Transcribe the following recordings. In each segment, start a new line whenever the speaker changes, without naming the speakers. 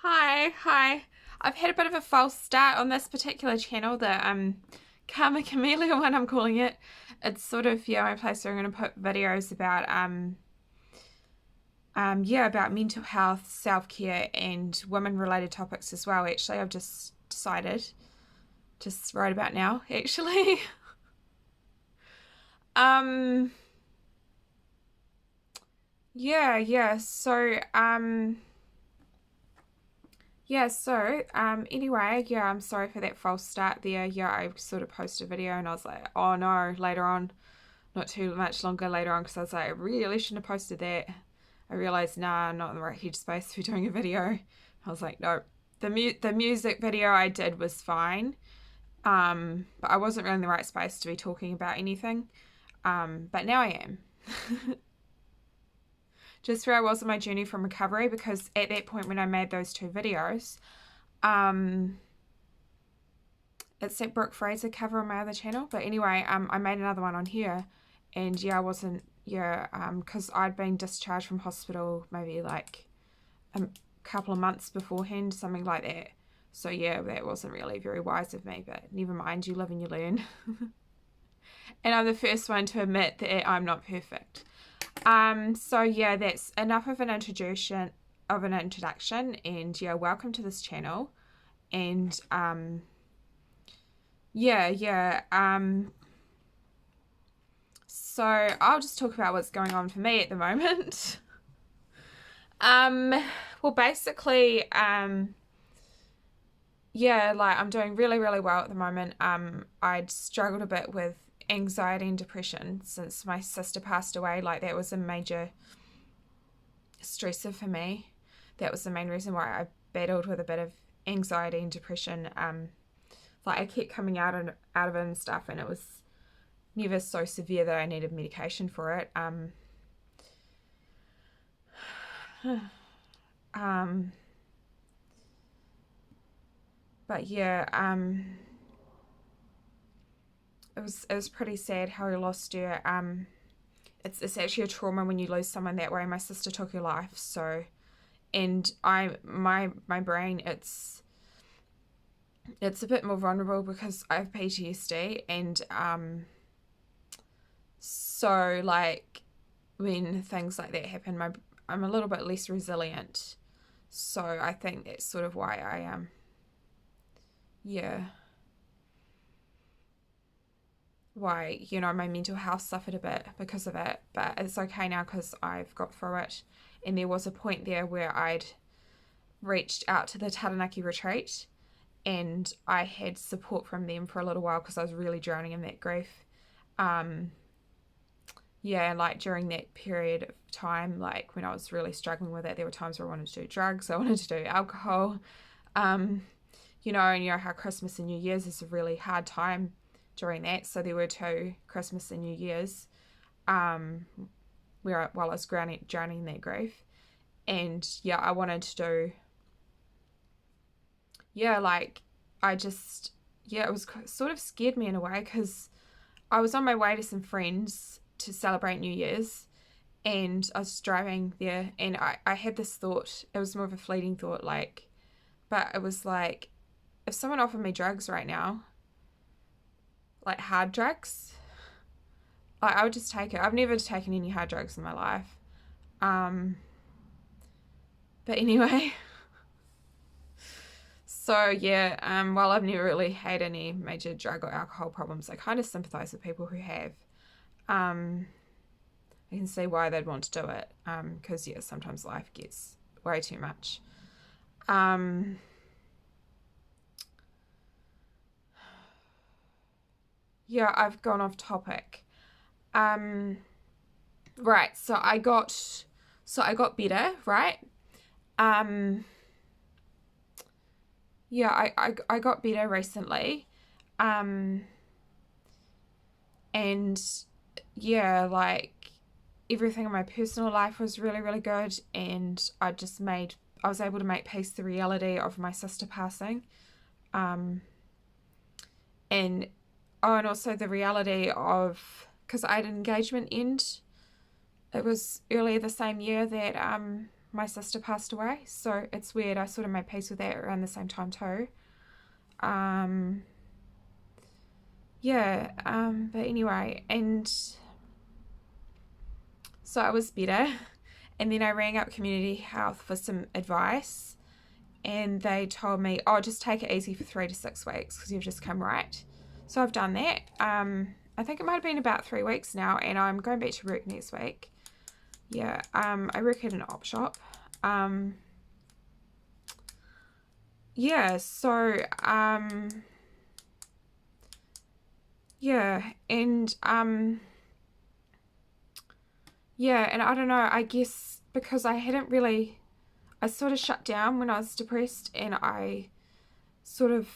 Hi. I've had a bit of a false start on this particular channel, the Karma Camellia one I'm calling it. It's sort of my place where I'm gonna put videos about about mental health, self-care and women related topics as well. Actually, I've just decided just right about now, actually. um yeah. Anyway, I'm sorry for that false start there. I sort of posted a video and I was like, oh no, later on, not too much longer later on, because I was like, I really shouldn't have posted that. I realized, nah, I'm not in the right headspace for doing a video. I was like, no. The music video I did was fine, but I wasn't really in the right space to be talking about anything. But now I am. Just where I was on my journey from recovery, because at that point when I made those two videos, it's that Brooke Fraser cover on my other channel. But anyway, I made another one on here, and I wasn't, because I'd been discharged from hospital maybe like a couple of months beforehand, something like that. So that wasn't really very wise of me, but never mind, you live and you learn. And I'm the first one to admit that I'm not perfect. That's enough of an introduction, and welcome to this channel. And so I'll just talk about what's going on for me at the moment. Well, basically, I'm doing really, really well at the moment. I'd struggled a bit with anxiety and depression since my sister passed away. Like, that was a major stressor for me. That was the main reason why I battled with a bit of anxiety and depression. I kept coming out of it and stuff, and it was never so severe that I needed medication for it. But it was pretty sad how I lost her. It's actually a trauma when you lose someone that way. My sister took her life, so, and my brain, it's a bit more vulnerable because I have PTSD, and so like when things like that happen, I'm a little bit less resilient. So I think that's sort of why I why my mental health suffered a bit because of it, but it's okay now because I've got through it. And there was a point there where I'd reached out to the Taranaki retreat, and I had support from them for a little while because I was really drowning in that grief. Like during that period of time, like when I was really struggling with it, there were times where I wanted to do drugs, I wanted to do alcohol. And how Christmas and New Year's is a really hard time during that. So there were two Christmas and New Year's while I was drowning in that grief. And I wanted to do, it was sort of scared me in a way, because I was on my way to some friends to celebrate New Year's, and I was driving there, and I had this thought. It was more of a fleeting thought, but it was like, if someone offered me drugs right now, like hard drugs, I would just take it. I've never taken any hard drugs in my life. But anyway, so while I've never really had any major drug or alcohol problems, I kind of sympathize with people who have. I can see why they'd want to do it, because sometimes life gets way too much. I've gone off topic. Right, so I got better, right? I got better recently. And like everything in my personal life was really, really good, and I was able to make peace with the reality of my sister passing. And also the reality of, because I had an engagement end. It was earlier the same year that my sister passed away, so it's weird. I sort of made peace with that around the same time too. But anyway, and so I was better, and then I rang up Community Health for some advice, and they told me, oh, just take it easy for 3 to 6 weeks because you've just come right. So I've done that. I think it might have been about 3 weeks now, and I'm going back to work next week. Yeah, I work at an op shop. Yeah, so, yeah, and, yeah, and I don't know, I guess because I sort of shut down when I was depressed, and I sort of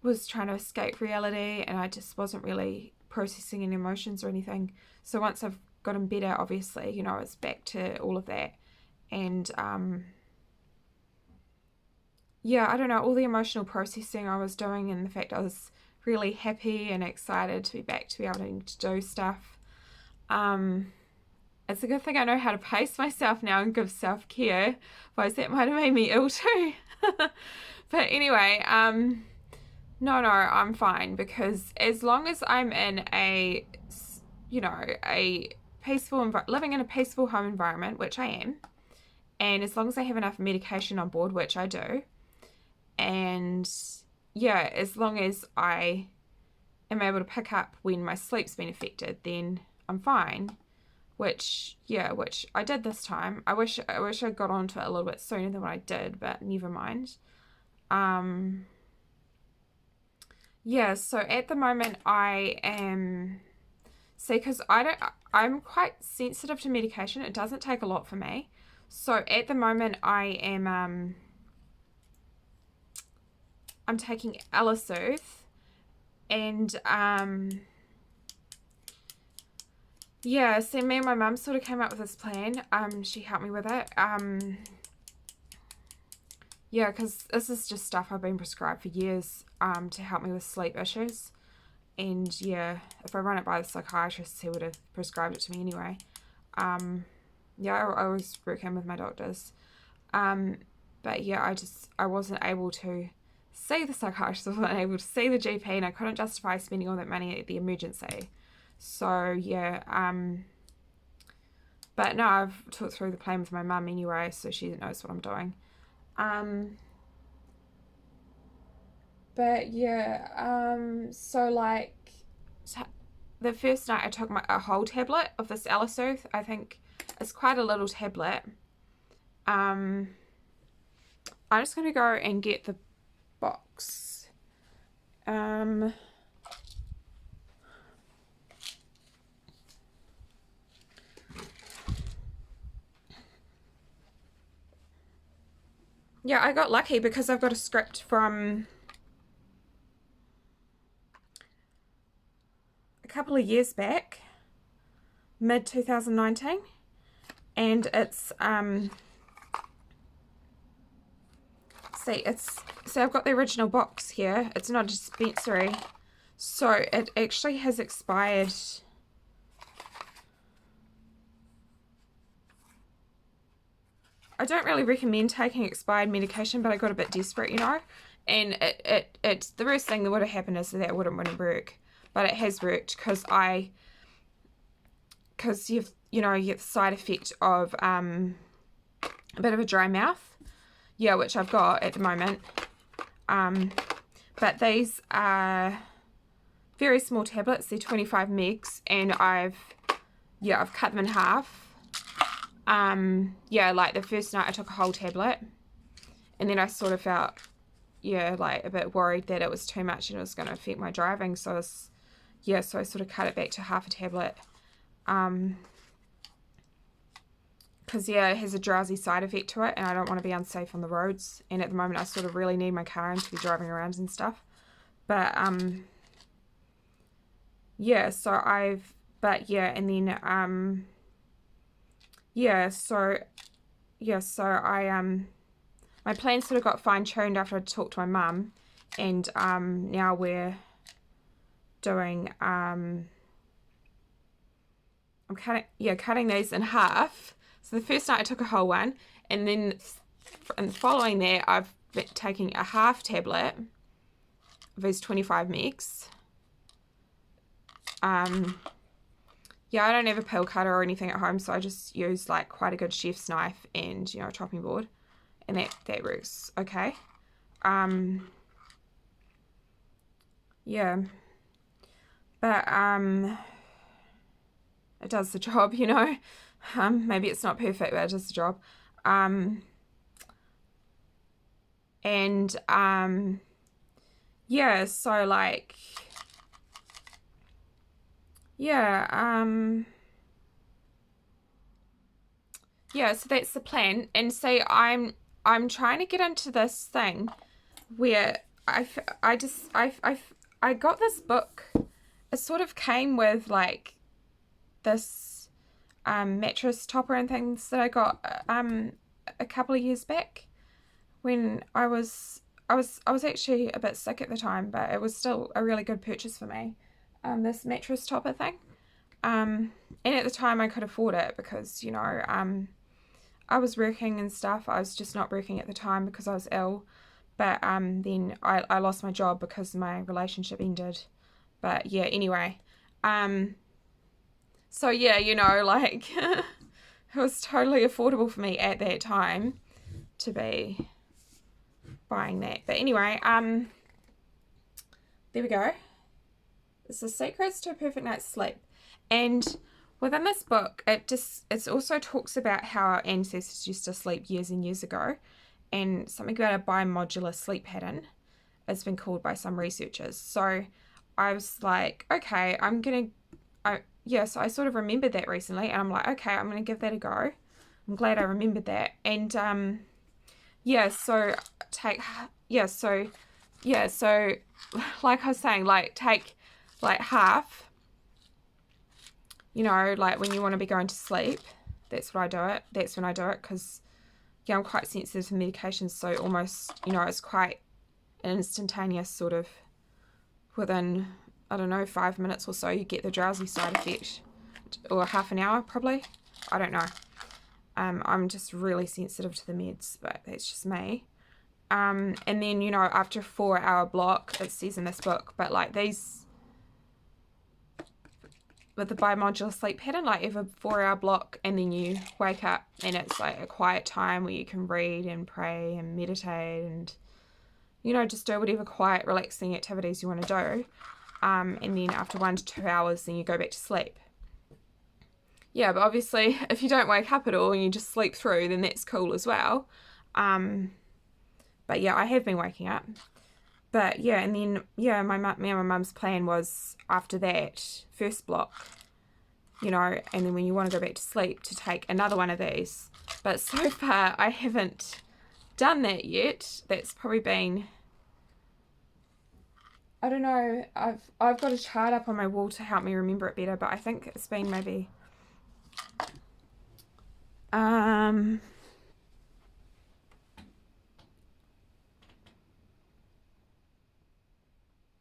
was trying to escape reality, and I just wasn't really processing any emotions or anything. So once I've gotten better, obviously, you know, it's back to all of that. And yeah, I don't know, all the emotional processing I was doing, and the fact I was really happy and excited to be back to be able to do stuff. It's a good thing I know how to pace myself now and give self-care, otherwise that might have made me ill too. But anyway, no, I'm fine, because as long as I'm in a, you know, a peaceful, living in a peaceful home environment, which I am, and as long as I have enough medication on board, which I do, and yeah, as long as I am able to pick up when my sleep's been affected, then I'm fine. Which I did this time. I wish I got onto it a little bit sooner than what I did, but never mind. Yeah, so at the moment I am, see, because I'm quite sensitive to medication. It doesn't take a lot for me. So at the moment I am, I'm taking Alisoth, and yeah, so me and my mum sort of came up with this plan. She helped me with it. Yeah, because this is just stuff I've been prescribed for years to help me with sleep issues. And yeah, if I run it by the psychiatrist, he would have prescribed it to me anyway. Yeah, I always work in with my doctors. But yeah, I wasn't able to see the psychiatrist, I wasn't able to see the GP, and I couldn't justify spending all that money at the emergency. So yeah, but no, I've talked through the plan with my mum anyway, so she knows what I'm doing. But yeah, so like the first night I took a whole tablet of this Alisoth. I think it's quite a little tablet. I'm just gonna go and get the box. Yeah, I got lucky because I've got a script from a couple of years back, mid 2019, and it's so I've got the original box here. It's not a dispensary, so it actually has expired. I don't really recommend taking expired medication, but I got a bit desperate, you know, and it's the worst thing that would have happened is that it wouldn't work, but it has worked because you get the side effect of a bit of a dry mouth, yeah, which I've got at the moment. But these are very small tablets. They're 25 megs, and I've cut them in half. Yeah, like the first night I took a whole tablet, and then I sort of felt, like a bit worried that it was too much and it was going to affect my driving. So I sort of cut it back to half a tablet. Because it has a drowsy side effect to it, and I don't want to be unsafe on the roads. And at the moment I sort of really need my car and to be driving around and stuff. But my plan sort of got fine-tuned after I talked to my mum, and now we're doing I'm cutting these in half. So the first night I took a whole one, And then following that, I've been taking a half tablet of these 25 mgs. Yeah, I don't have a pill cutter or anything at home, so I just use like quite a good chef's knife and, you know, a chopping board, and that works okay. Yeah, but it does the job, you know. Maybe it's not perfect, but it does the job. Yeah, so like, yeah, yeah, so that's the plan. And see, I'm trying to get into this thing where I got this book. It sort of came with like this mattress topper and things that I got a couple of years back when I was actually a bit sick at the time, but it was still a really good purchase for me. This mattress topper thing. And at the time I could afford it because, you know, I was working and stuff. I was just not working at the time because I was ill. But then I lost my job because my relationship ended. But yeah, anyway. So yeah, you know, like it was totally affordable for me at that time to be buying that. But anyway, there we go. It's the Secrets to a Perfect Night's Sleep. And within this book, it also talks about how our ancestors used to sleep years and years ago, and something about a bimodular sleep pattern. It's been called by some researchers. So I was like, okay, so I sort of remembered that recently, and I'm like, okay, I'm gonna give that a go. I'm glad I remembered that. And so like I was saying, like take like half, you know, like when you want to be going to sleep, that's when I do it, because yeah, I'm quite sensitive to medications, so almost, you know, it's quite an instantaneous sort of, within, I don't know, 5 minutes or so, you get the drowsy side effect, or half an hour probably, I don't know. I'm just really sensitive to the meds, but that's just me. And then, you know, after a 4-hour block, it says in this book, but like these, with the bimodular sleep pattern, like you have a 4-hour block and then you wake up and it's like a quiet time where you can read and pray and meditate and, you know, just do whatever quiet, relaxing activities you want to do. And then after 1 to 2 hours, then you go back to sleep. Yeah, but obviously if you don't wake up at all and you just sleep through, then that's cool as well. But yeah, I have been waking up. But yeah, and then yeah, me and my mum's plan was after that first block, you know, and then when you want to go back to sleep, to take another one of these. But so far I haven't done that yet. That's probably been, I don't know, I've got a chart up on my wall to help me remember it better, but I think it's been maybe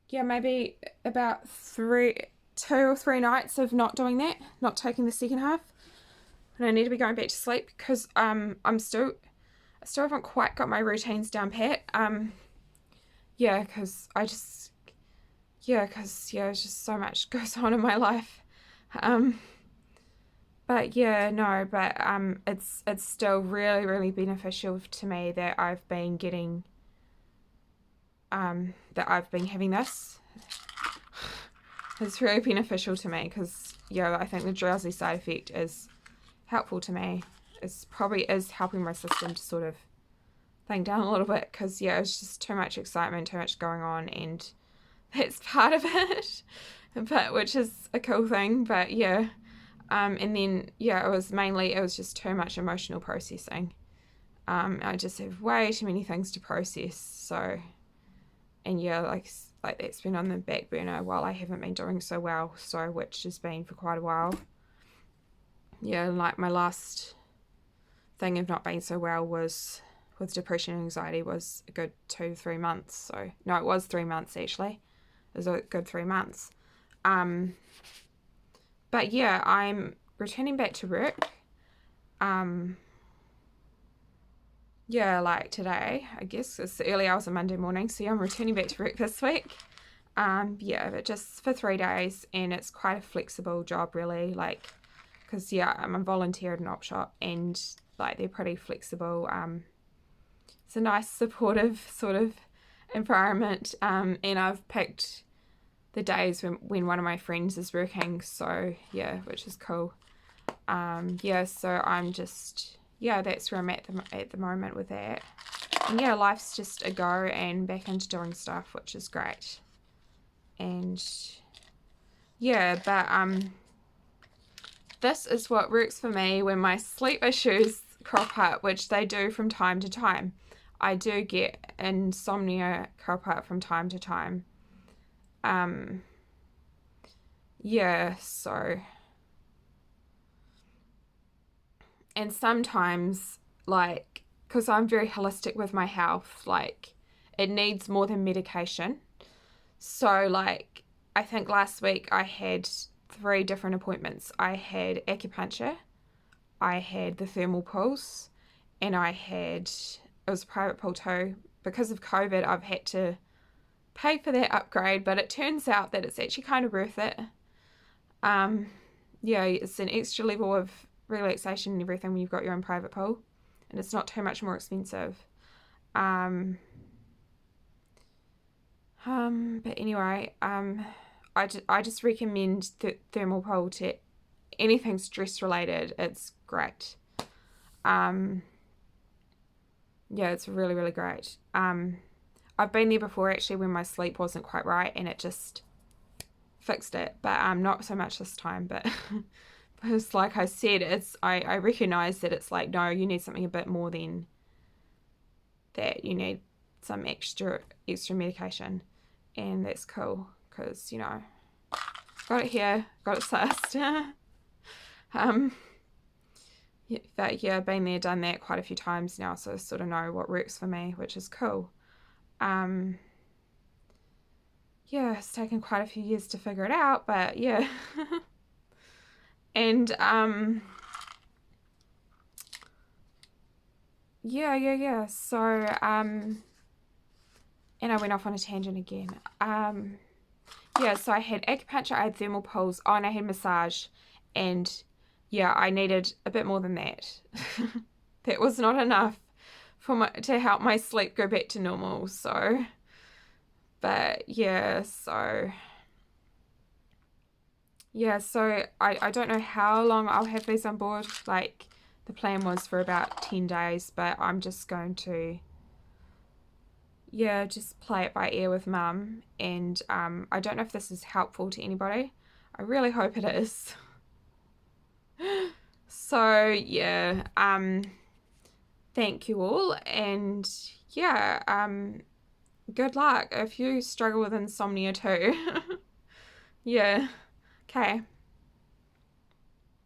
yeah, maybe about 2 or 3 nights of not doing that, not taking the second half. And I need to be going back to sleep because I still haven't quite got my routines down pat. Yeah, because it's just so much goes on in my life. But yeah, no, but it's still really, really beneficial to me that I've been getting having this. It's really beneficial to me because, yeah, I think the drowsy side effect is helpful to me. It's probably is helping my system to sort of thing down a little bit because, yeah, it's just too much excitement, too much going on, and that's part of it, but which is a cool thing. But yeah, and then yeah, it was just too much emotional processing. I just have way too many things to process, so, and yeah, like that's been on the back burner while I haven't been doing so well, so which has been for quite a while. Yeah, like my last thing of not being so well was with depression and anxiety was a good 2-3 months. So no, it was 3 months actually. It was a good 3 months. But yeah, I'm returning back to work. yeah, like today, I guess it's the early hours of Monday morning, so yeah, I'm returning back to work this week. Yeah, but just for 3 days, and it's quite a flexible job, really, like, because yeah, I'm a volunteer at an op shop, and like they're pretty flexible. It's a nice, supportive sort of environment, and I've picked the days when one of my friends is working, so yeah, which is cool. Yeah, so I'm just, yeah, that's where I'm at the moment with that. And yeah, life's just a go and back into doing stuff, which is great. And yeah, but this is what works for me when my sleep issues crop up, which they do from time to time. I do get insomnia crop up from time to time. Yeah, so, and sometimes, like, because I'm very holistic with my health, like, it needs more than medication. So, like, I think last week I had 3 different appointments. I had acupuncture, I had the thermal pulse, and it was a private pool too. Because of COVID, I've had to pay for that upgrade, but it turns out that it's actually kind of worth it. Yeah, it's an extra level of relaxation and everything when you've got your own private pool, and it's not too much more expensive. But anyway, I just recommend the thermal pole to anything stress related. It's great. Yeah, it's really, really great. I've been there before actually when my sleep wasn't quite right, and it just fixed it, but not so much this time. But because, like I said, I recognize that it's like, no, you need something a bit more than that. You need some extra medication, and that's cool because got it here, got it sussed. Yeah, but yeah, been there, done that quite a few times now, so I sort of know what works for me, which is cool. Yeah, it's taken quite a few years to figure it out, but yeah. And yeah. So and I went off on a tangent again. Yeah, so I had acupuncture, I had thermal pulse, and I had massage, and yeah, I needed a bit more than that. That was not enough to help my sleep go back to normal. So, but yeah, so I don't know how long I'll have these on board. Like, the plan was for about 10 days, but I'm just going to, yeah, just play it by ear with Mum. And I don't know if this is helpful to anybody. I really hope it is. So yeah, thank you all, and yeah, good luck if you struggle with insomnia too. Yeah, okay.